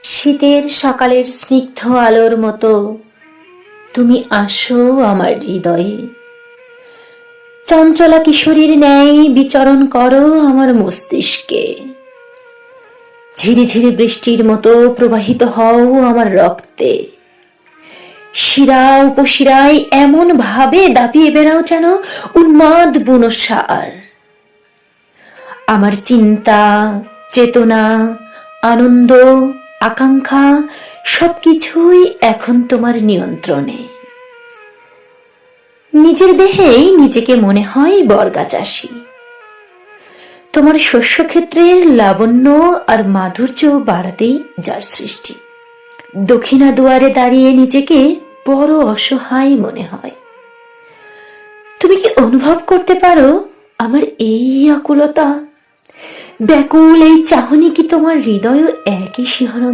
শীতের সকালের স্নিগ্ধ আলোর মতো তুমি আসো আমার হৃদয়ে, চঞ্চলা কিশোরীর ন্যায় বিচরণ করো আমার মস্তিষ্কে, ঝিরি ঝিরি বৃষ্টির মতো প্রবাহিত হও আমার রক্তে, শিরা উপশিরায় এমন ভাবে দাপিয়ে বেড়াও যেন উন্মাদ বুনো সার। আমার চিন্তা, চেতনা, আনন্দ, আকাঙ্ক্ষা সবকিছুই এখন তোমার নিয়ন্ত্রণে। নিজের দেহেই নিজেকে মনে হয় বর্গা চাষী। তোমার শস্যক্ষেত্রের লাবণ্য আর মাধুর্য বাড়াতেই যার সৃষ্টি। দক্ষিণা দুয়ারে দাঁড়িয়ে নিজেকে বড় অসহায় মনে হয়। তুমি কি অনুভব করতে পারো আমার এই আকুলতা? ব্যাকুল এই চাহনি কি তোমার হৃদয় একই শিহরণ